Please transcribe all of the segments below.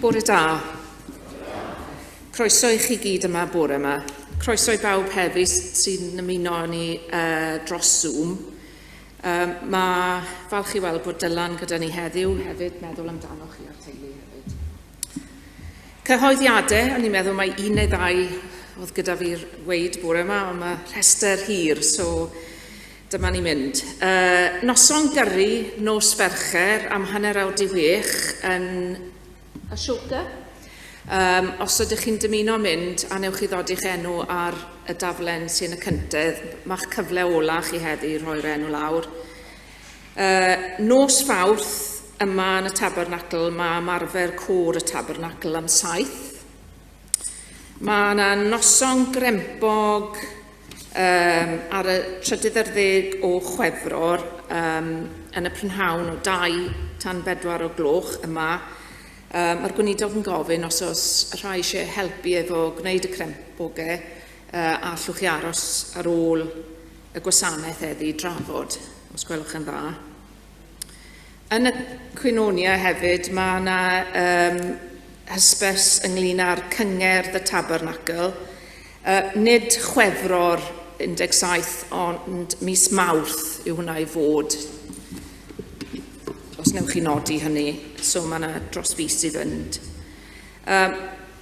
Bore da. Croeso I chi gyd yma bore yma. Croeso I bawb hefyd sy'n ymuno ni dros Zoom. Mae falch I weld bod Dylan gyda ni heddiw, hefyd meddwl amdano chi a'r teulu hefyd. Cyhoeddiadau, o'n i'n meddwl mae un neu ddau oedd gyda fi'r weid bore yma, ond mae rhestr hir, so dyma ni mynd. Noson gyrru, nos Fercher, am 6:30 yn y Sioga. Os ydych chi'n dymuno mynd, a newch chi ddod i'ch enw ar y daflen sy'n y cyntedd, mae'ch cyfle ola chi heddi rhoi'r enw lawr. Nos Fawrth yma yn y Tabernacl, mae ymarfer côr y Tabernacl am 7. Mae yna noson grempog ar y 30 o Chwefror yn y prynhawn o 2 tan 4 o gloch yma. Mae'r Gweinidog yn gofyn os oes rhai eisiau helpu efo gwneud y crempogau a allwch chi aros ar ôl y gwasanaeth heddi drafod, os gwelwch yn dda. Yn y Cwynonia hefyd, mae yna hysbys ynglyn â'r cyngerdd y Tabernacl. Nid Chwefror 17, ond mis Mawrth yw hwnna I fod. Os newch chi nodi hynny, so mae yna dros fus I fynd.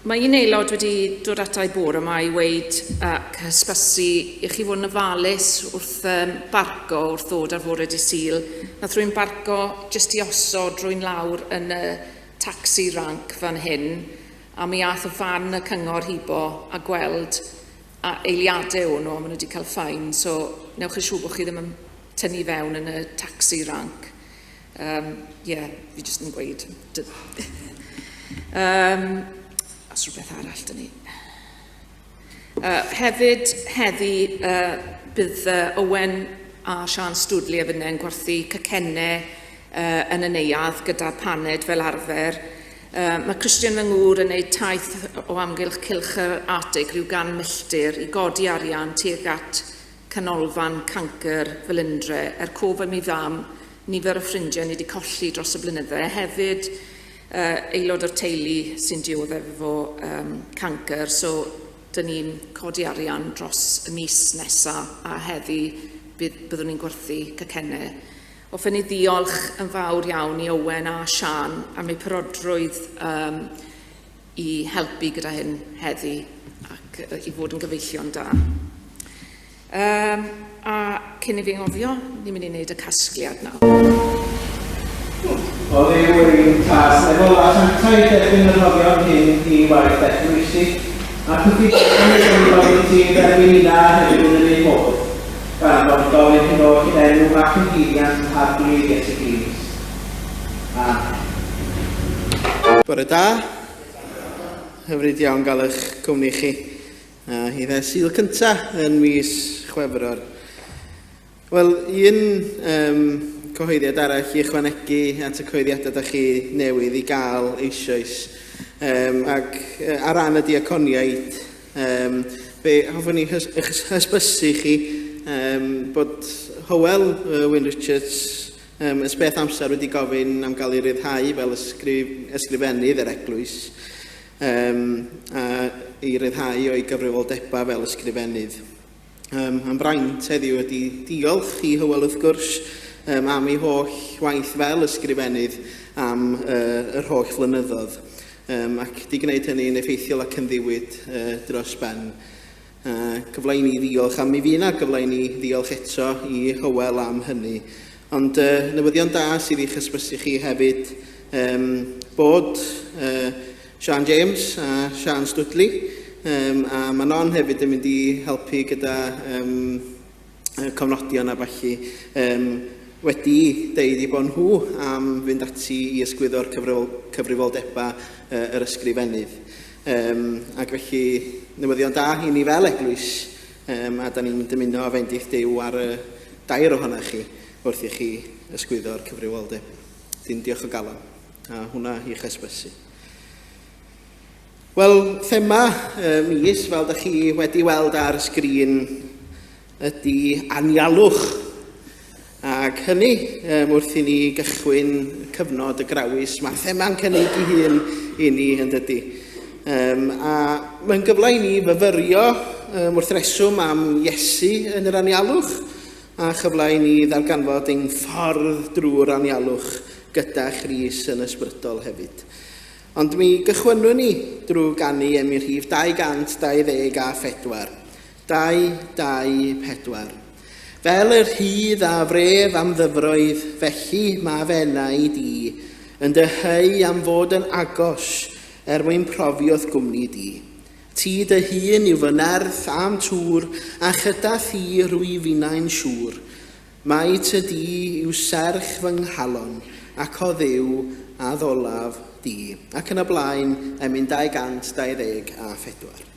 Mae un aelod wedi dod ata I bore yma I weid ac hysbysu I chi fod yn ofalus wrth barco wrth ddod ar fore Ddydd Sul. Nath rwy'n barco jyst I osod rwy'n lawr yn y taxi rank fan hyn, a mi ath o fan y cyngor hibo a gweld eiliadau o'n nhw, maen nhw wedi cael ffain, so newch chi siŵr bod chi ddim yn tynnu fewn yn y taxi rank. Fi jyst yn gweud. Os rhywbeth arall dyn ni. Hefyd, heddi bydd Owen a Sian Stwdli efo yn gwerthu cacennau yn y neuadd gyda paned fel arfer. Mae Christian fy ngŵr yn gwneud taith o amgylch cylch yr Artig rhyw gan milltir I godi arian tuag at canolfan cancer Felindre, cof am I fam, nifer o ffrindiau ni wedi colli dros y blynydde. Hefyd, aelod o'r teulu sy'n dioddef efo cancer, so dyn ni'n codi arian dros y mis nesaf a heddi byddwn ni'n gwerthu cacennau. Hoffwn I ddiolch yn fawr iawn I Owen a Sian am eu parodrwydd I helpu gyda hyn heddi ac I fod yn gyfeillion da. A cyn I fi ngofio, ni'n mynd I wneud y casgliad nawr. O ddiw yw'n tas efo asiantau derbyn y rhofio'n hyn I waith eglwysi, a cyffredin yn gofyn ti derbyn unna hefyd yn yr un modd. Gan bod gofyn hyn o enw ac yn gyddiant hadlu Iesu Grist. Bore da. Hyfryd iawn gael eich cwmni chi. I Ddydd Sul cyntaf yn mis Chwefror. Wel, un cyhoeddiad arall I ychwanegu at y cyhoeddiadau da chi newydd I gael eisoes. Ac ar ran y diaconiaid, fe hoffwn I hysbysu chi bod Hywel Wyn Richards ysbeth amser wedi gofyn am gael ei ryddhau fel ysgrifennydd yr eglwys a ei ryddhau o'i gyfrifoldeba fel ysgrifennydd. Am braint heddiw wedi diolch I Hywel wrth gwrs am ei holl waith fel ysgrifennydd am yr holl flynyddoedd ac di gwneud hynny'n effeithiol ac yn ddiwyd dros ben. Cyfle I ni ddiolch am ei fyna, cyfle I ni ddiolch eto I Hywel am hynny. Ond newyddion da sydd i'ch hysbysu chi hefyd bod Sian James a Sian Stwdli a mae non hefyd yn mynd I helpu gyda cofnodion a falle wedi deud I bod nhw am fynd ati I ysgwyddo'r cyfrifoldeba yr ysgrifennydd. Ac felly newyddion da I ni fel eglwys a da ni'n dymuno a fendith Duw ar y 2 ohonoch chi wrth I chi ysgwyddo'r cyfrifoldeb. Diolch o galon a hwnna i'ch hysbysu. Wel, thema mis, fel da chi wedi weld ar y sgrin, ydy anialwch. A Ac hynny, wrth i ni gychwyn cyfnod y grawys, mae thema'n cynnig I hun I ni yn dydy. A mae'n gyfle I ni fyfyrio wrth reswm am Iesu yn yr anialwch, a chyfle I ni ddarganfod ein ffordd drwy'r anialwch gyda Chris yn ysbrydol hefyd. Ond mi gychwynnwn ni drwy ganu am I rhif 224. 224. Fel yr hyd a fref am ddyfroedd, felly mae fenna I di, yn dyheu am fod yn agos mwyn profiodd gwmni di. Ti dy hun yw fy nerth am tŵr, a chyda thi rwy finau'n siŵr. Mae ty di yw serch fy nghalon, ac o ddiw a ddolaf di. Ac yn y blaen, emyn 224.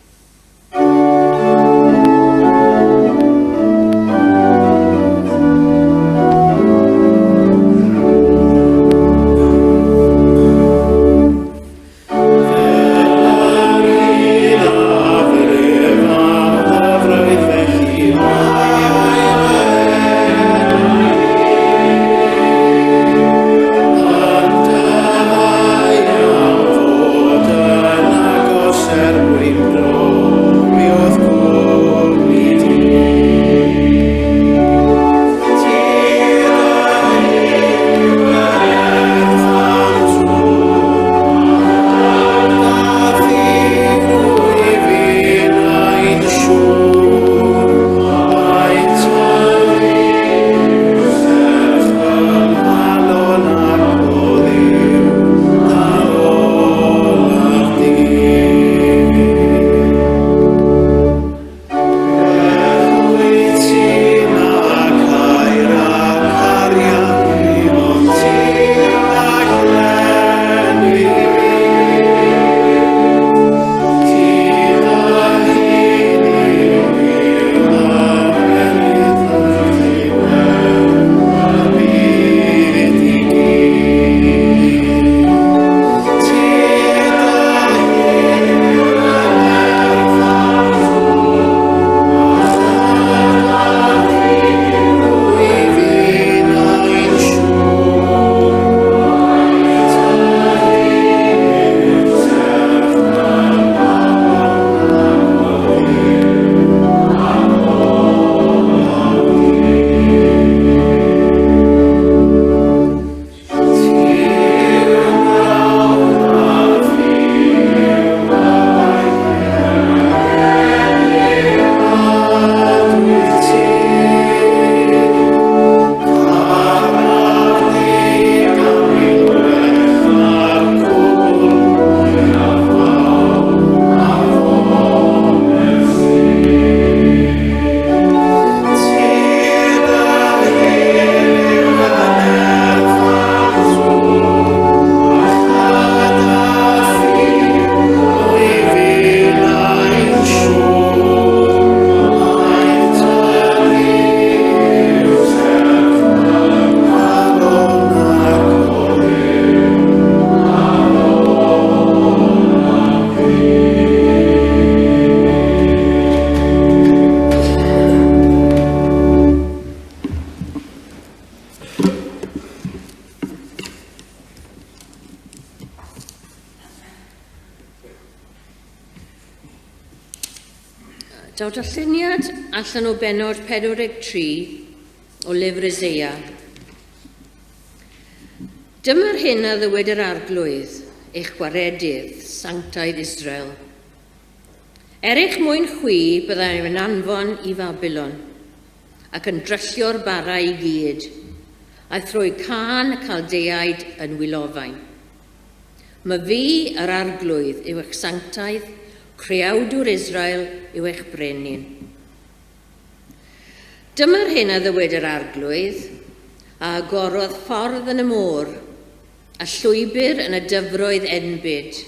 Daw darlluniad allan o benod 43 o lyfr Eseia. Dyma'r hyn a ddywed yr arglwydd, eich gwaredydd, sanctaidd Israel. Eich mwyn chwi byddai'n yn anfon I Babylon, ac yn dryllio'r bara I gyd, a throi can y Caldeaid yn wylofain. Mae fi, yr arglwydd, yw eich sanctaidd, creawdwr Israel yw eich brenin. Dyma'r hyn a ddywed yr arglwydd, a agorodd ffordd yn y môr, a llwybr yn y dyfroedd enbyd,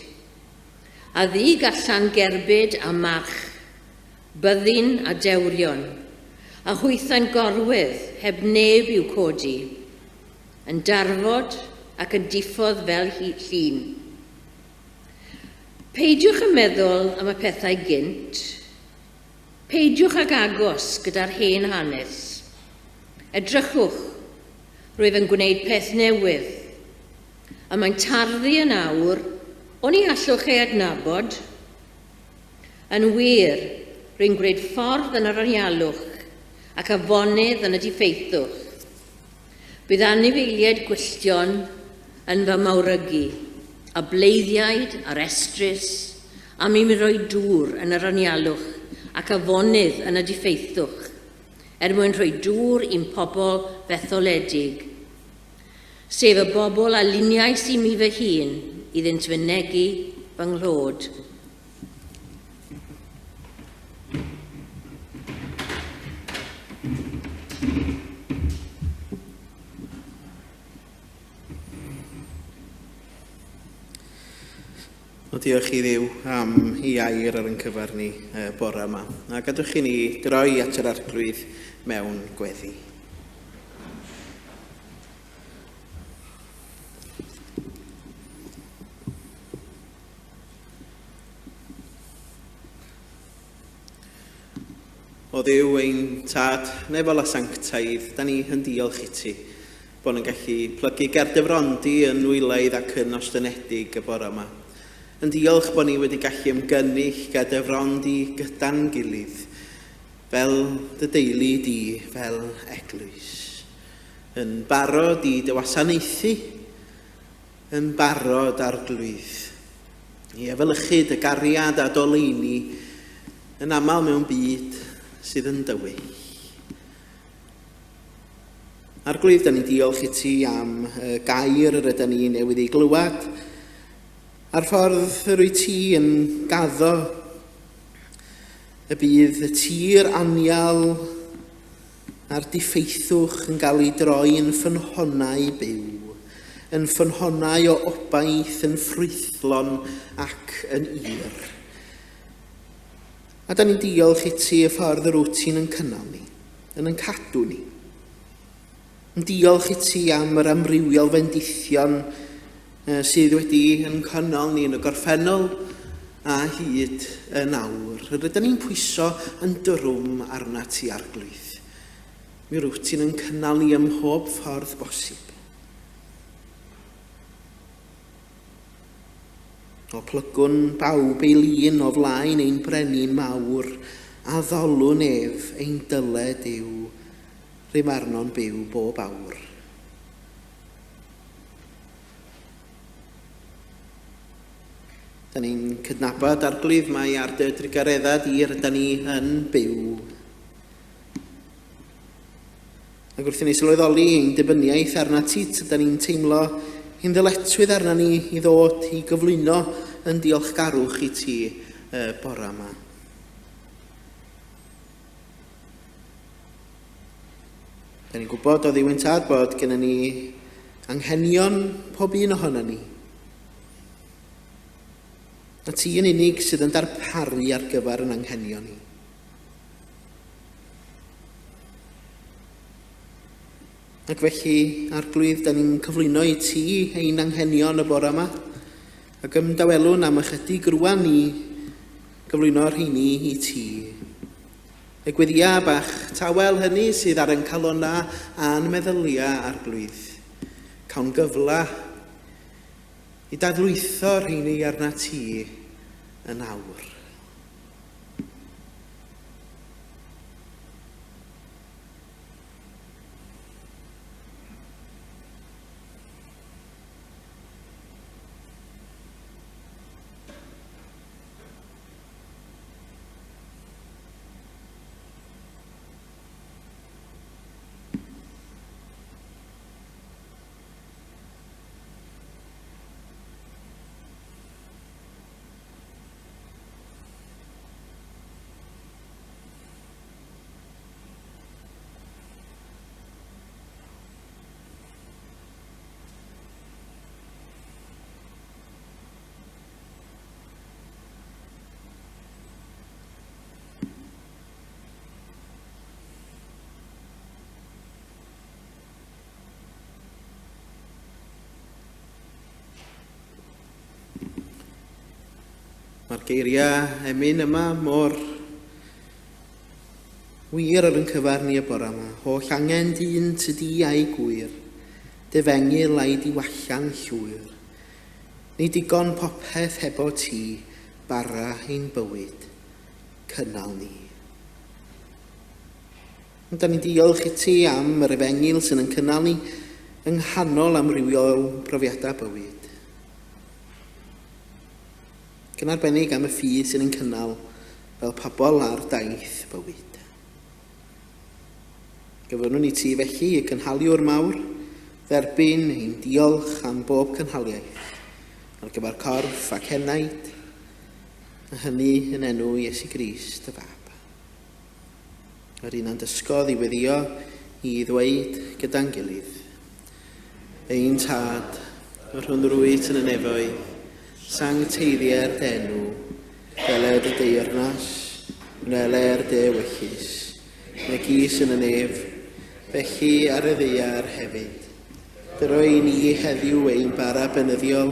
a ddi gallan gerbyd a march, byddin a dewrion, a hwytha'n gorwedd heb neb i'w codi, yn darfod ac yn diffodd fel llun. Peidiwch yn meddwl am y pethau gynt. Peidiwch ag agos gyda'r hen hanes. Edrychwch, Rwyf yn gwneud peth newydd, a mae'n tarddu yn awr, o'n i allwch ei adnabod. Yn wir, rwy'n gwneud ffordd yn yr anialwch ac afonydd yn y diffeithwch. Bydd anifeiliaid gwylltion yn fy mawrygu, a bleiddiaid a'r estrys, a mi roi dŵr yn yr anialwch ac afonydd yn y diffeithwch, mwyn rhoi dŵr i'n pobl fetholedig, sef y bobl a luniais i mi fy hun iddynt fynegu fy nghlod. O diolch i Dduw am ei air ar yn cyfer ni bore yma. A gadwch chi ni droi at yr arglwydd mewn gweddi. O Dduw ein tad nefol a sanctaidd, da ni yn diolch i ti bod yn gallu plygu gerdyfrondi yn wylaidd ac yn ostyngedig y bore yma. Yn diolch bod ni wedi gallu ymgynnull gerdyfrondi gyda'n gilydd, fel dy deulu di, fel eglwys. Yn barod i dy wasanaethu, yn barod arglwydd. I efelychu dy gariad a doleini yn aml mewn byd sydd yn dywyll. Arglwydd, da ni'n diolch i ti am gair yr ydyn ni newydd ei glywed, a'r ffordd yr wyt ti yn gaddo y bydd y tir anial a'r diffeithwch yn cael ei droi yn ffynhonnau byw, yn ffynhonnau o obaith, yn ffrwythlon ac yn ir. A da ni'n diolch i ti y ffordd yr wyt ti'n yn cynnal ni, yn cadw ni. Yn diolch i ti am yr amrywiol fendithion sydd wedi yn cynnal ni yn y gorffennol a hyd yn awr. Rydyn ni'n pwyso yn drwm arna ti arglwydd. Mi rwyt ti'n yn cynnal ni ym mhob ffordd bosib. O plygwn bawb ei lun o flaen ein brenin mawr a ddolwn ef ein dyled yw rymarnon byw bob awr. Da ni'n cydnabod arglwydd mae ar dy drigareddau dir da ni yn byw. Ac wrth i ni sylweddoli ein dibyniaeth arna ti, da ni'n teimlo ein ddyletswydd arna ni i ddod i gyflwyno yn diolchgarwch i ti bore yma. Da ni'n gwybod o ddiwyn tad bod gennym ni anghenion pob un ohono ni. A ti yn unig sydd yn darparu ar gyfer yn anghenion ni. Ac felly, arglwydd, da ni'n cyflwyno i ti ein anghenion y bore yma, ac ymdawelwn am ychydig rwan i gyflwyno rheini i ti. Y gweddia bach tawel hynny sydd ar yn calona a'n meddylia arglwydd. Cawn gyfla i dadlwytho rheini arna ti yn awr. Mae'r geiriau emyn yma mor wir ar yn cyfar ni y bore yma. Holl angen dyn ty di a'i gwir. Difengu laid I wallan llwyr. Ni digon popeth hebo ti, bara ein bywyd, cynnal ni. Da ni'n diolch I ti am yr efengil sy'n yn cynnal ni yng nghanol amrywiol profiadau bywyd. Yn arbennig am y ffydd sy'n yn cynnal fel pobl ar daith bywyd. Gyfynwn ni ti felly y cynhaliwr mawr, dderbyn ein diolch am bob cynhaliaeth, ar gyfer corff ac enaid, a hynny yn enw Iesu Grist y Fab. Yr un a'n dysgodd I weddio I ddweud gyda'n gilydd. Ein tad, yr hwn rwyt yn y nefoedd, sancteiddiau'r denw, deled y deyrnas, wnele'r de wyllus, neu gys yn y nef, felly ar y ddeiar hefyd. Dyroi ni heddiw ein bara benyddiol,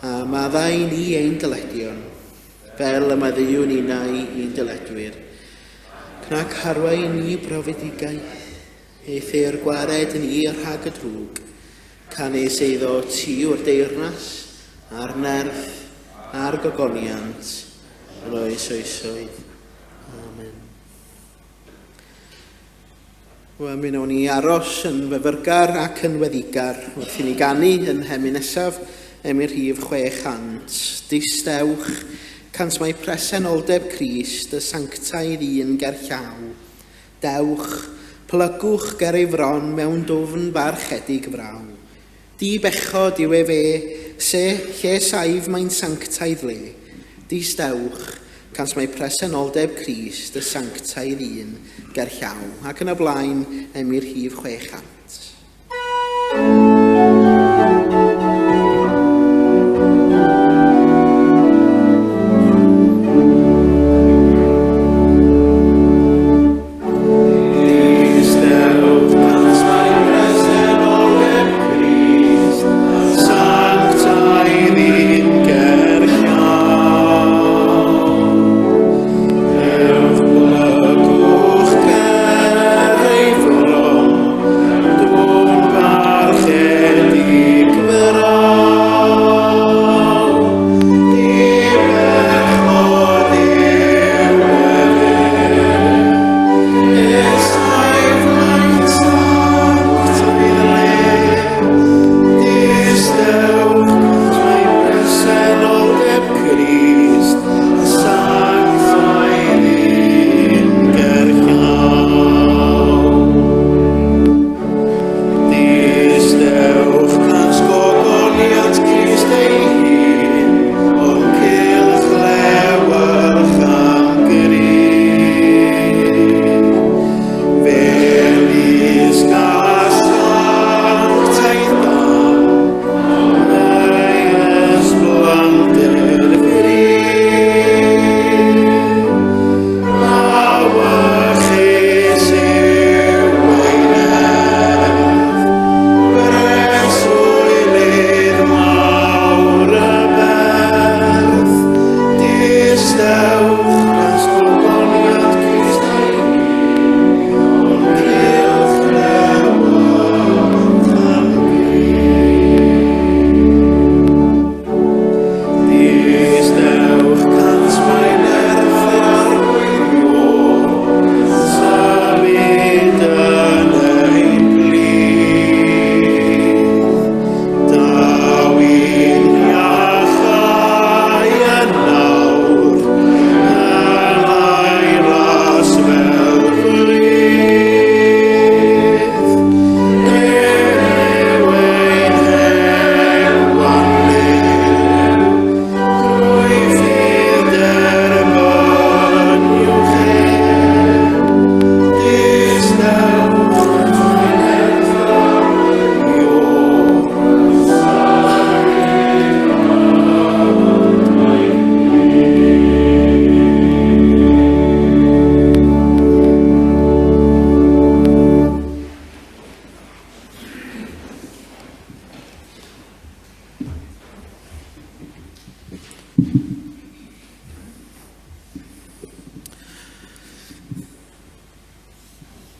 a maddau ni ein dyledion, fel y maddiwn unau i'n dyledwyr. Cnac harwain ni brofedigaeth, eithyr gwared ni rhag y drwg, canes eiddo ti o'r deyrnas, a'r nerth, a'r gogoniant, yn oes oesoedd. Amen. Wel, mi wnawn ni aros yn fyfyrgar ac yn weddigar wrth I ni ganu yn hemi nesaf emir rhif 600. Distewch, cant mae presenoldeb Crist, y sanctaidd un ger llaw. Dewch, plygwch ger ei fron mewn dwfn barchedig fraw. Di bechod yw fe, se lle saif mae'n sanctaidd le. Distewch, cans mae presenoldeb Crist, y sanctaidd un ger llaw. Ac yn y blaen, emir rhif 600.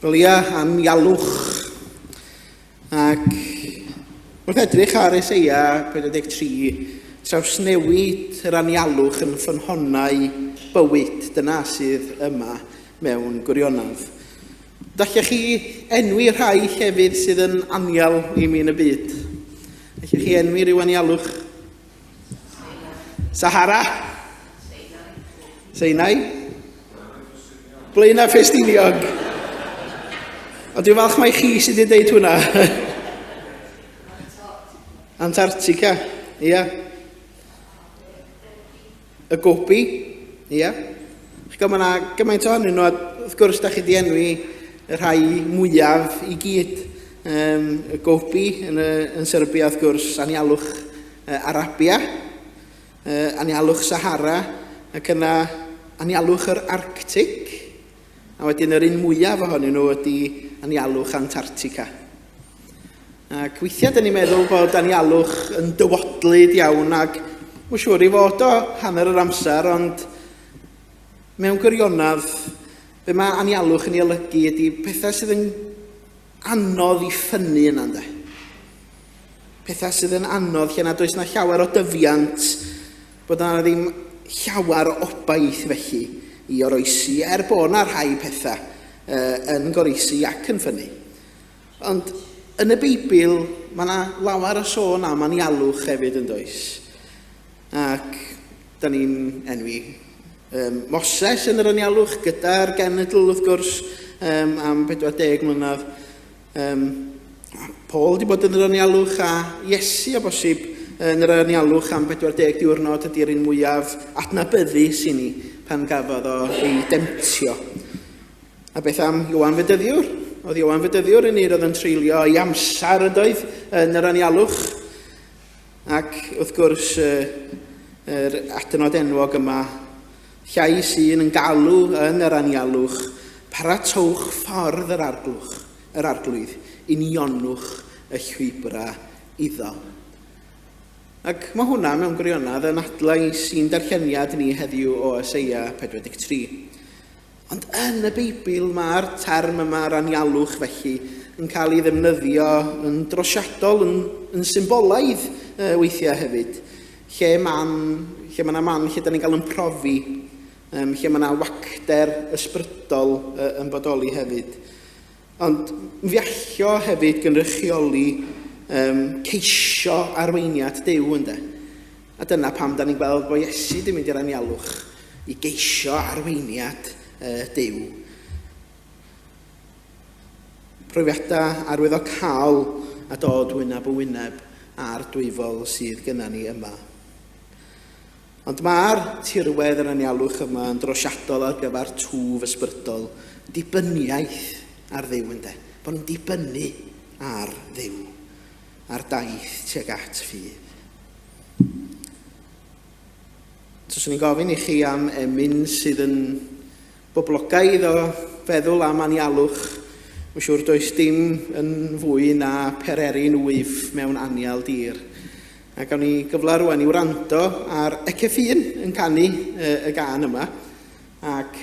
Wel ia, am ialwch ac Wrth edrych ar Eseia 43, trawsnewid yr anialwch yn ffynhonnau bywyd, dyna sydd yma mewn gwirionadd. Dallech chi enwi rhai llefydd sydd yn anial i mi yn y byd? Dallech chi enwi rhyw anialwch? Sahara? Seinai? Blaena Ffestiniog? O, dwi'n falch mai chi sydd wedi deud hwnna. Antarctica, ia. Y Gobi, ia. Chi'n gwybod, mae yna gymaint ohonyn nhw, wrth gwrs, da chi wedi enwi y rhai mwyaf i gyd. Y Gobi yn Serbia, wrth gwrs, anialwch Arabia, anialwch Sahara, ac yna anialwch yr Arctic, a wedyn yr un mwyaf ohonyn nhw ydy anialwch Antarctica. Ac weithiau dyn ni'n meddwl bod anialwch yn dywodlyd iawn ac mae'n siŵr i fod o hanner yr amser, ond mewn gwirionadd be mae anialwch yn ei olygu ydy pethau sydd yn anodd i ffynnu yna, ynde. Pethau sydd yn anodd lle nad oes na llawer o dyfiant, bod yna ddim llawer o obaith felly i oroesi, bod yna rhai pethau yn goroesi ac yn ffynnu. Ond yn y Beibl, mae yna lawer o sôn am anialwch hefyd yn does. Ac da ni'n enwi Moses yn yr anialwch gyda'r genedl wrth gwrs am 40 mlynedd. Paul wedi bod yn yr anialwch a Iesu o bosib yn yr anialwch am 40 diwrnod ydy'r un mwyaf adnabyddus i ni pan gafodd o ei demtio. A beth am Ioan Fedyddiwr? Oedd Ioan Fedyddiwr yn oedd yn treulio i amser ydoedd yn yr anialwch. Ac wrth gwrs, yr adnod enwog yma, llais un yn galw yn yr anialwch, paratowch ffordd yr arglwydd, unionnwch y llwybra iddo. Ac mae hwnna mewn gwirionadd yn adlais sy'n darlleniad ni heddiw o Eseia 43. Ond yn y Beibl mae'r term yma'r anialwch felly yn cael ei ddefnyddio yn drosiadol, yn symbolaidd weithiau hefyd. Lle mae yna man lle da ni'n cael yn profi, lle mae yna wacder ysbrydol yn bodoli hefyd. Ond fiallio hefyd gynrychioli ceisio arweiniad Duw ynde. A dyna pam da ni'n gweld bod Iesu di mynd i'r anialwch i geisio arweiniad Duw. Profiadau arwyddocâl a dod wyneb o wyneb a'r dwyfol sydd gyda ni yma. Ond mae'r tirwedd yr anialwch yma yn drosiadol ar gyfer twf ysbrydol, dibyniaeth ar Dduw ynde. Bod yn dibynnu ar Dduw, ar daith tuag at ffydd. Swn i'n gofyn i chi am emyn sydd yn boblogaidd o feddwl am anialwch. Mae'n siŵr does dim yn fwy na pererin wyf mewn anial dir. A gawn ni gyfle rwan i wrando ar Eceffin yn canu y gân yma. Ac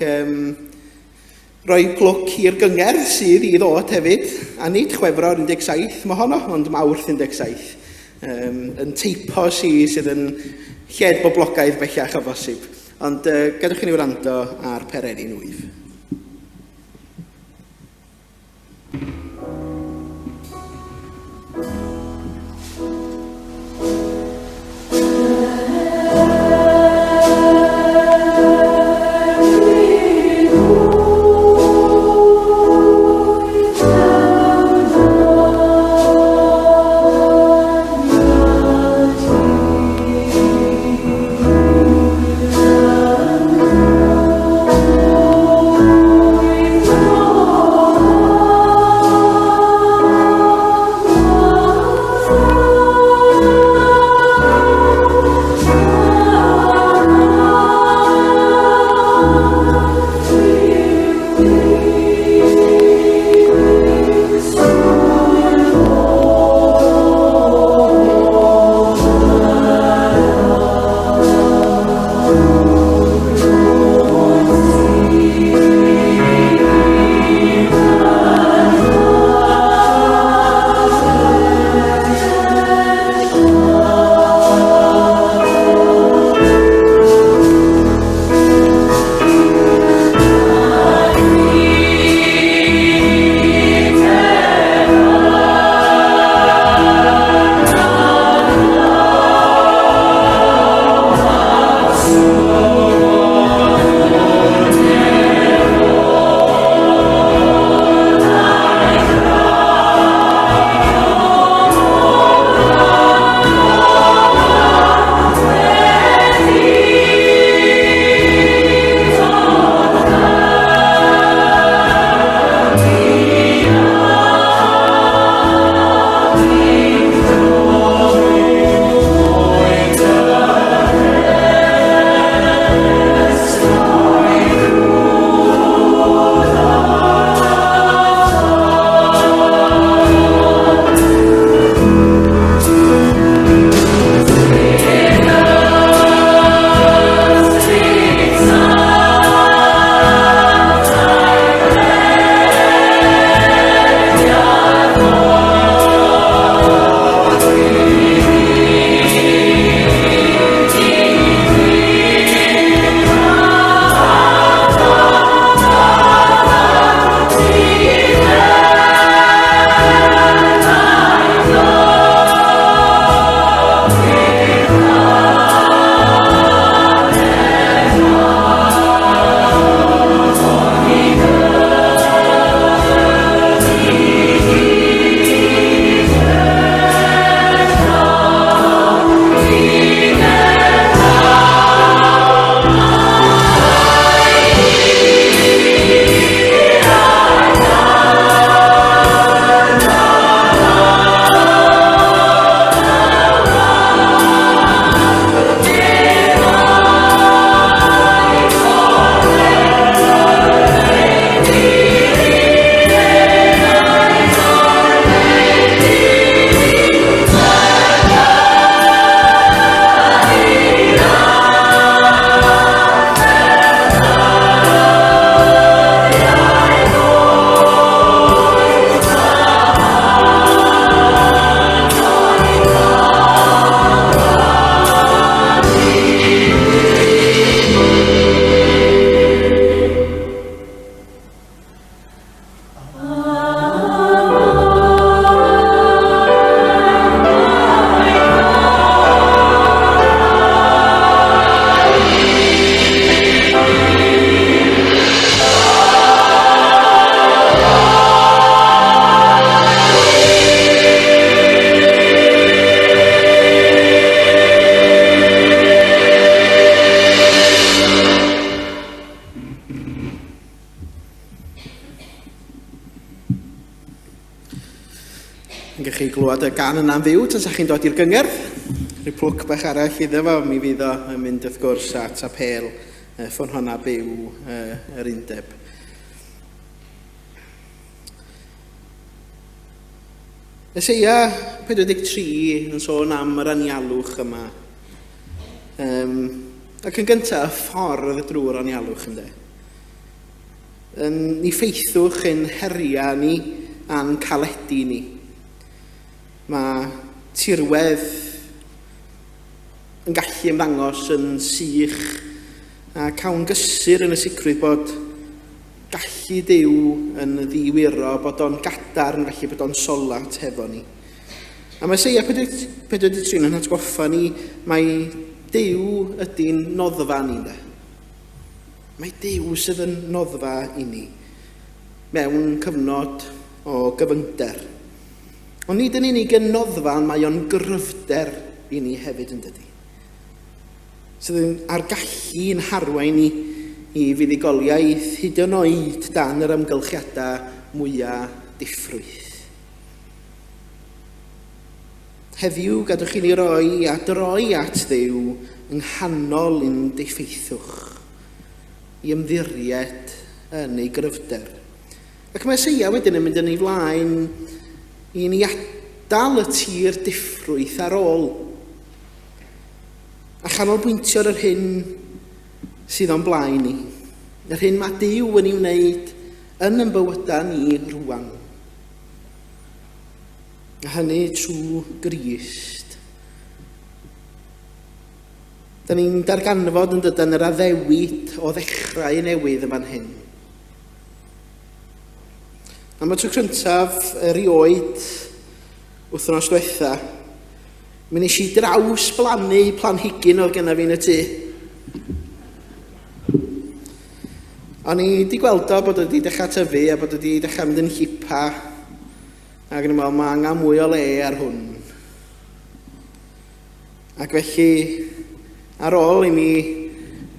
roi clwc i'r gyngerdd sydd i ddod hefyd. A nid Chwefror 17 mae honno, ond Mawrth 17. Yn teipo sydd yn lled boblogaidd bellach o bosib. Ond gadwch chi ni wrando ar pererin wyf. Oh clywed y gan yna'n fyw, tas chi'n dod i'r gyngerdd. Rhyw plwc bach arall iddo fo, mi fydd o yn mynd wrth gwrs at apel ffôn honna byw yr undeb. Eseia 43 yn sôn am yr anialwch yma. Ac yn gyntaf, y ffordd drwy'r anialwch ynddo. Ni ffeithwch yn heria ni a'n caledu ni. Mae tirwedd yn gallu ymddangos yn sych a cawn gysur yn y sicrwydd bod gallu Duw yn ddiwiro, bod o'n gadarn, felly bod o'n solat hefo ni. A mae Eseia 43 yn atgoffa ni, mae Duw ydy'n noddfa ni. Mae Duw sydd yn noddfa i ni mewn cyfnod o gyfyngder. Ond nid yn unig yn noddfa, mae o'n gryfder i ni hefyd yn dydy. Sydd yn argallu yn harwain ni i fuddugoliaeth hyd yn oed dan yr ymgylchiadau mwyaf diffrwydd. Heddiw gadwch chi ni roi a droi at Dduw yng nghanol ein diffeithwch i ymddiried yn ei gryfder. Ac mae Eseia wedyn yn mynd yn ei flaen i ni adal y tir diffrwyth ar ôl a chanolbwyntio ar yr hyn sydd o'n blaen ni. Yr hyn mae Duw yn ei wneud yn ein bywydau ni rwan. A hynny trwy Grist. Da ni'n darganfod yn dydyn yr addewid o ddechrau newydd yma'n hyn. Am y tro cyntaf, erioed wythnos diwetha, mi nes i draws blannu planhigyn oedd genna fi yn y tŷ. O'n i wedi gweld o bod wedi dechrau tyfu a bod wedi dechrau mynd yn llipa ac yn ymwneud mae angen mwy o le ar hwn. Ac felly, ar ôl i mi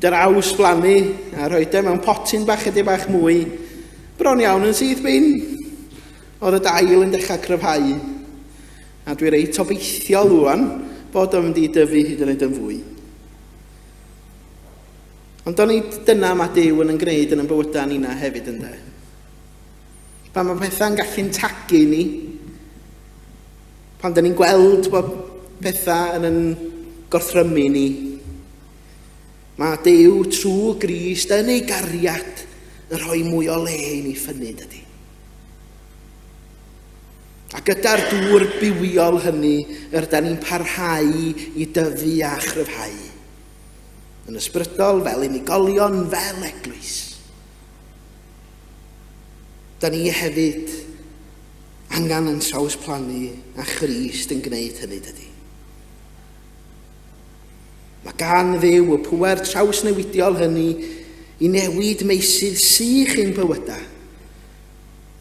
draws blannu a rhoid e mewn potyn bach ydy bach mwy, bron iawn yn syth bin. Oedd y dail yn dechrau cryfhau. A dwi reit obeithiol rwan bod o'n mynd i dyfu hyd yn oed yn fwy. Ond o'n i dyna mae Duw yn gwneud yn bywydau ni'na hefyd ynddo. Pan mae pethau'n gallu'n tagu ni, pan da ni'n gweld bod pethau yn gorthrymu ni, mae Duw trwy Grist yn ei gariad yn rhoi mwy o le i ni ffynnu dydy. A gyda'r dŵr bywiol hynny, da ni'n parhau i dyfu a chryfhau. Yn ysbrydol fel unigolion, fel eglwys. Da ni hefyd angen yn trawsplannu a Christ yn gwneud hynny dydy. Mae gan Dduw y pŵer trawsnewidiol hynny i newid meysydd sych ein bywydau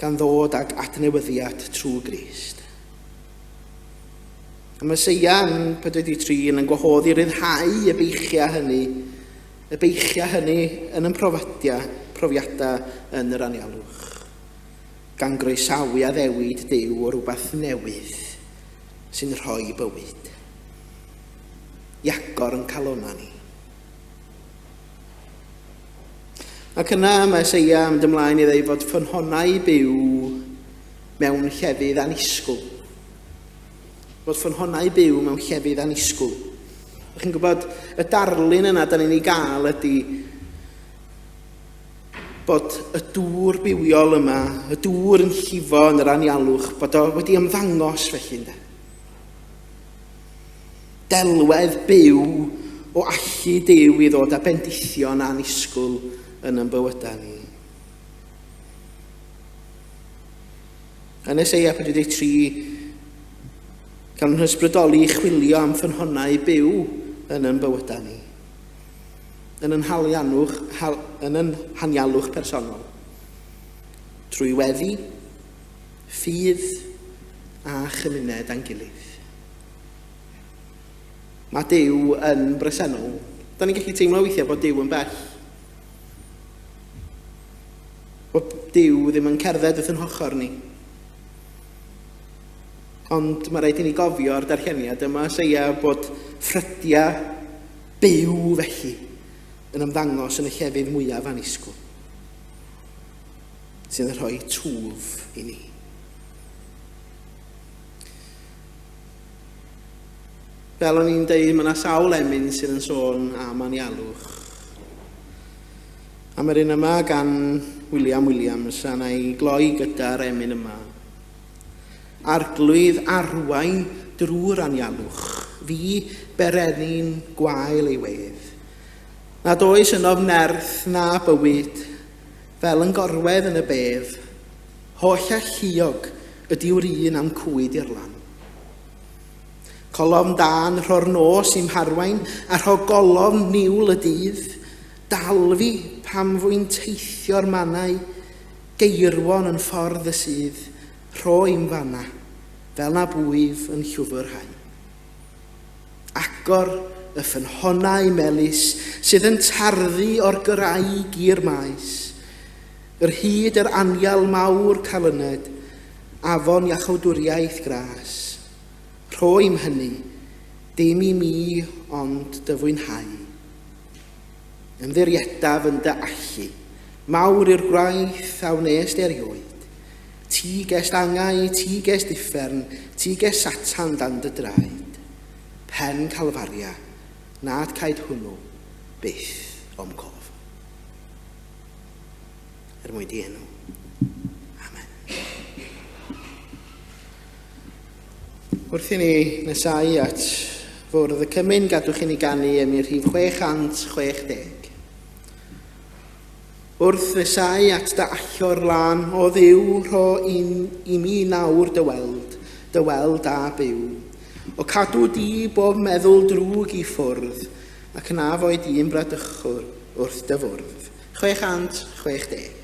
gan ddod ag adnewyddiad trwy Grist. A mae Eseia yn 43 yn gwahoddi ryddhau y beichia hynny yn ein profiadau yn yr anialwch, gan groesawu a ddewid Duw o rhywbeth newydd sy'n rhoi bywyd. I agor yn calonna ni. Ac yna mae Eseia yn mynd ymlaen i ddweud fod ffynhonnau byw mewn llefydd anisgwl. Bod ffynhonnau byw mewn llefydd anisgwl. Chi'n gwybod, y darlun yna da ni'n ei gael ydy bod y dŵr bywiol yma, y dŵr yn llifo yn yr anialwch, bod o wedi ymddangos felly. Delwedd byw o allu Duw i ddod â bendithion anisgwl yn ein bywydau ni. Yn Eseia 43, gan yn hysbrydoli chwilio am ffynhonnau byw yn ein bywydau ni. Yn ein hanialwch personol. Trwy weddi, ffydd a chymuned a'n gilydd. Mae Duw yn bresennol. Da ni'n gallu teimlo weithiau bod Duw yn bell. Bod Duw ddim yn cerdded wrth yn hochr ni. Ond mae rhaid i ni gofio'r darlleniad yma seia bod ffrydiau byw felly yn ymddangos yn y llefydd mwyaf anisgwl, sydd yn rhoi twf i ni. Fel o'n i'n dweud, mae yna sawl emyn sydd yn sôn am anialwch. A mae'r un yma gan William Williams, a na i gloi gyda'r emyn yma. Arglwydd arwain drwy'r anialwch, fi berenni'n gwael ei wedd. Nad oes ynof nerth na bywyd, fel yn gorwedd yn y bedd, holl a lluog ydy'r un am cwyd i'r lan. Colofn dan rho'r nos i'm harwain, a rho golofn niwl y dydd, dal fi pam fwy'n teithio'r mannau, geirwon yn ffordd y sydd, rho i'm fanna, fel na bwyf yn llwfrhau. Agor y ffynhonnau melys sydd yn tarddu o'r graig i'r maes, yr hyd yr anial mawr calyned, afon iachawdwriaeth gras. Rho i'm hynny, dim i mi ond dy fwynhau. Ymddiriedaf yn dy allu, mawr i'r gwaith a wnest erioed. Ti gest angau, ti gest uffern, ti gest satan dan dy draed. Pen calfaria, nad caid hwnnw, byth o'm cof. Mwyn di enw. Amen. Wrth i ni nesau at fwrdd y cymyn gadwch i ni ganu ym i'r rhif 660. Wrth nesau at dy allor lan o ddiw rho i mi nawr dy weld a byw. O cadw di bob meddwl drwg i ffwrdd ac yna fo di'n bradychwr wrth dy fwrdd. 660.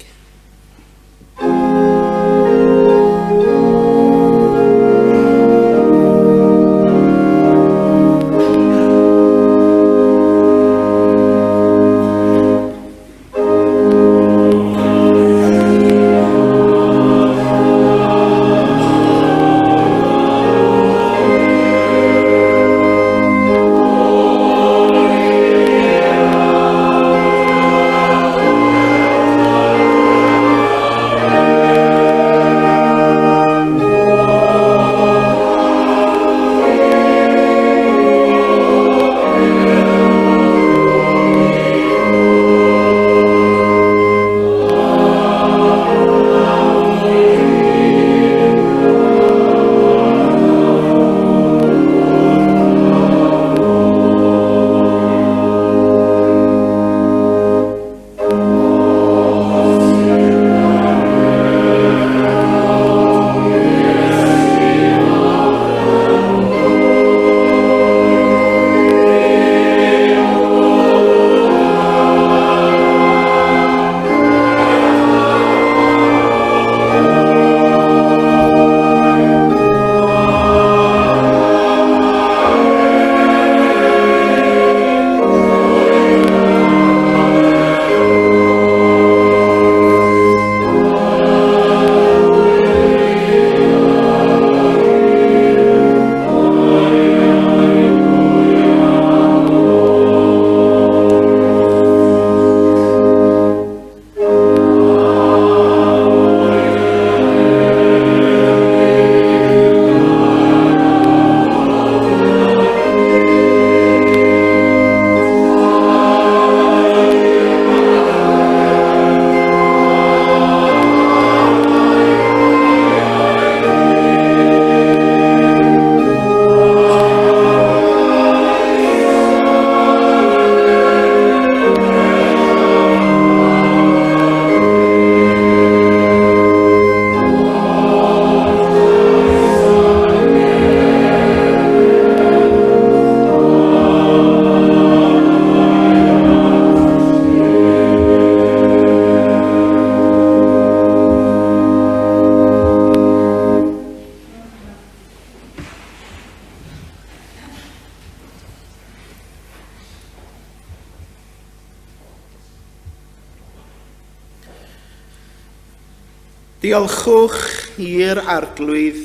Diolchwch i'r arglwydd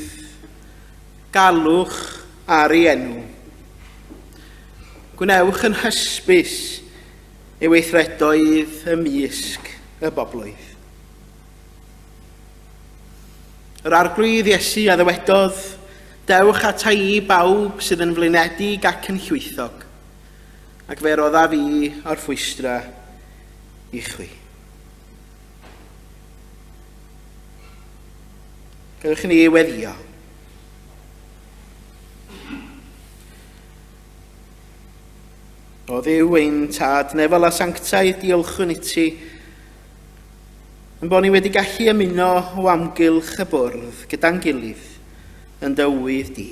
galwch ar ei enw. Gwnewch yn hysbys ei weithredoedd ymysg y boblwydd. Yr arglwydd Iesu a ddywedodd, dewch ata i bawb sydd yn flinedig ac yn llwythog, ac fe rodda fi o'r ffwystra i chwi. Gywch ni weddio. O Dduw ein tad, nefel a sanctaidd, diolchwn i ti, yn bod ni wedi gallu ymuno o amgylch y bwrdd gyda'n gilydd yn dywydd di.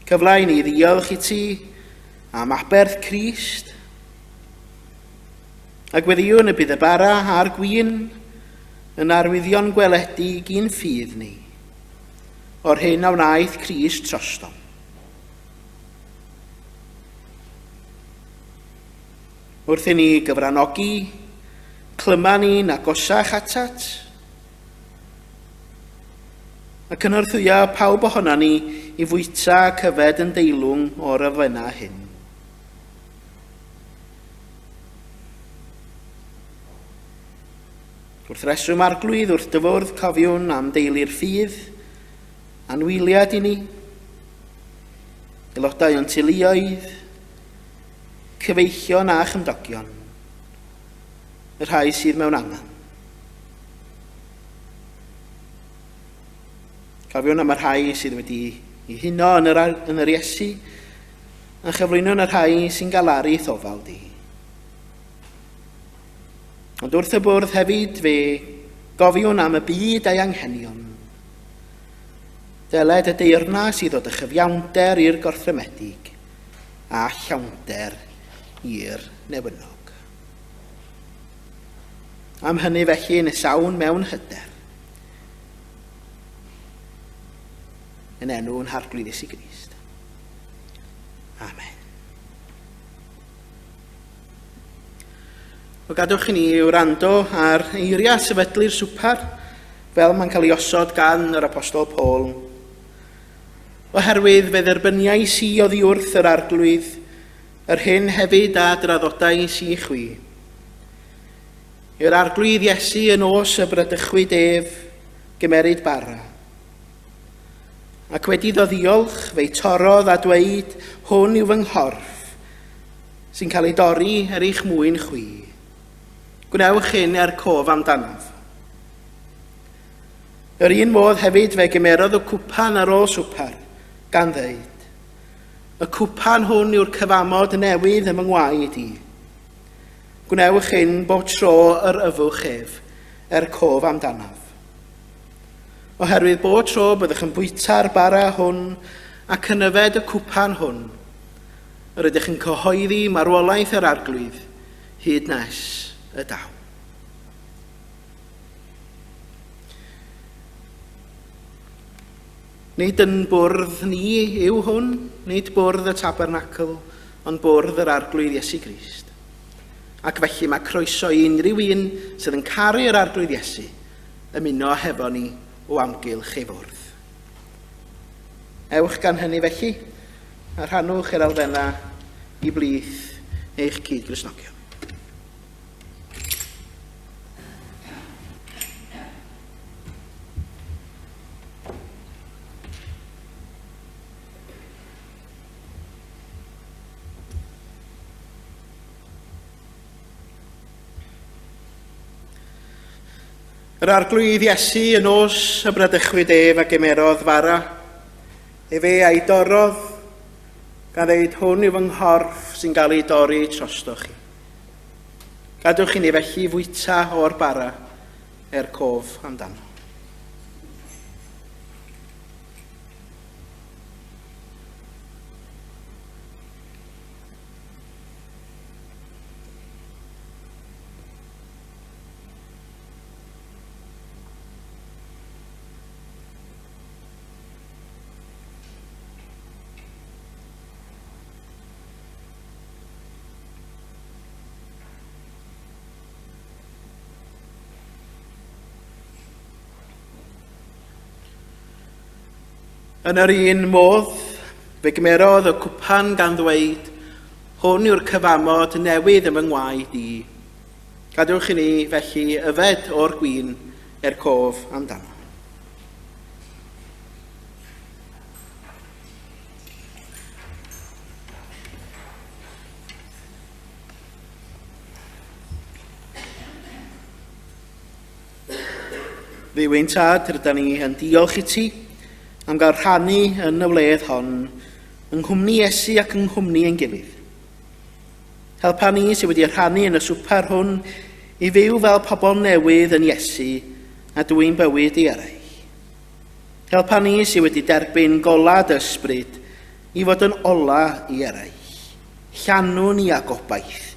Cyfle i ni ddiolch i ti am aberth Crist, a gweddiwn y bydd y bara a'r gwyn yn arwyddion gweledig i'n ffydd ni, o'r hyn a wnaeth Crist trostom. Wrth i ni gyfranogi, clyma ni'n agosach atat, ac yn wrthwyo pawb ohona ni i fwyta ac yfed yn deilwng o'r elfenna hyn. Wrth reswm arglwydd wrth dyfwrdd cofiwn am deulu'r ffydd, anwyliad i ni, aelodau o'n teuluoedd, cyfeillion a chymdogion, y rhai sydd mewn angen. Cofiwn am y rhai sydd wedi ei huno yn yr Iesu, a chyflwyno'n y rhai sy'n galaru thofal di. Ond wrth y bwrdd hefyd fe gofiwn am y byd a'i anghenion. Deled y deyrnas i ddod y chyfiawnder i'r gorthrymedig a llawnder i'r newynog. Am hynny felly nesawn mewn hyder. Yn enw'n harglwydd Iesu Grist. Amen. O gadwch i ni wrando ar eiriau sefydlu'r swper fel mae'n cael ei osod gan yr Apostol Paul. Oherwydd fe dderbyniais i oddi wrth yr arglwydd, yr hyn hefyd a draddodais i chwi. I'r arglwydd Iesu yn os y brydychwyd ef gymeryd bara. Ac wedi ddoddiolch fe'i torodd a dweud, hwn yw fy nghorff, sy'n cael ei dorri eich mwyn chwi. Gwnewch hyn cof amdanof. Yr un modd hefyd fe gymerodd y cwpan ar ôl swper, gan ddeud, y cwpan hwn yw'r cyfamod newydd ym ngwaed i. Gwnewch hyn bob tro yr yfwch ef, cof amdanof. Oherwydd bob tro byddwch yn bwyta'r bara hwn ac yn yfed y cwpan hwn, yr ydych yn cyhoeddi marwolaeth yr arglwydd hyd nes y daw. Nid yn bwrdd ni yw hwn, nid bwrdd y Tabernacl, ond bwrdd yr arglwydd Iesu Grist. Ac felly mae croeso i unrhyw un sydd yn caru'r arglwydd Iesu ymuno hefo ni o amgylch ei fwrdd. Ewch gan hynny felly, a rhannwch yr elfennau i blith eich cyd-gristnogion. Yr arglwydd Iesu yn os y brydychwyd ef a gymerodd fara, fe a'i dorodd, gan ddeud hwn yw fy nghorff sy'n cael ei dorri trostoch chi. Gadwch i ni felly fwyta o'r bara cof amdano. Yn yr un modd, fe gymerodd y cwpan gan ddweud, hwn yw'r cyfamod newydd ym ngwaed i. Gadwch i ni felly yfed o'r gwyn cof amdano. Ddiwyn tad, rydyn ni yn diolch i ti am gael rhannu yn y wledd hon yng nghwmni Iesu ac yng nghwmni ein gilydd. Helpa ni sydd wedi rhannu yn y swper hwn i fyw fel pobl newydd yn Iesu a dwy'n bywyd i eraill. Helpa ni sydd wedi derbyn golad ysbryd i fod yn ola i eraill. Llanw ni a gobaith,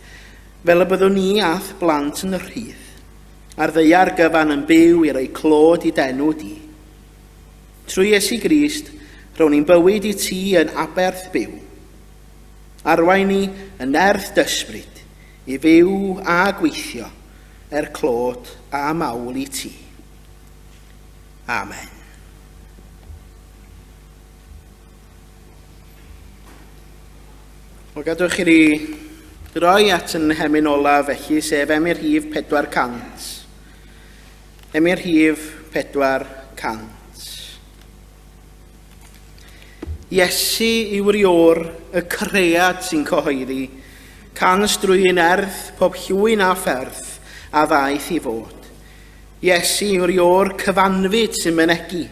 fel y byddwn ni ath blant yn y rhydd, a'r ddeiar gyfan yn byw i roi clod i denw di. Trwy Iesu Grist, rhawn ni'n bywyd i ti yn aberth byw. Arwain ni yn nerth dysbryd i fyw a gweithio clod a mawl i ti. Amen. O gadwch i ni droi at yn hemyn olaf felly, sef Emyr Rhif 400. Emyr Rhif 400. Iesu yw'r ior y cread sy'n cyhoeddi, cans drwy'n erth pob llwyn a pherth a ddaeth i fod. Iesu yw'r ior cyfanfyd sy'n mynegu,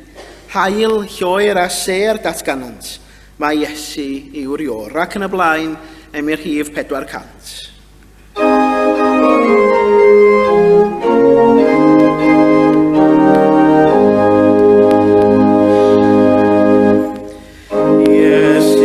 hael, lloer a ser datganant. Mae Iesu yw'r ior. Ac yn y blaen, Emyr Rhif 400. Yes,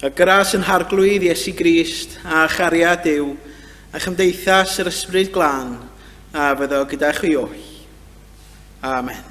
Y gras yn harglwydd Iesu Grist a chariad Duw a chymdeithas yr ysbryd glân a fyddo gyda chi oll. Amen.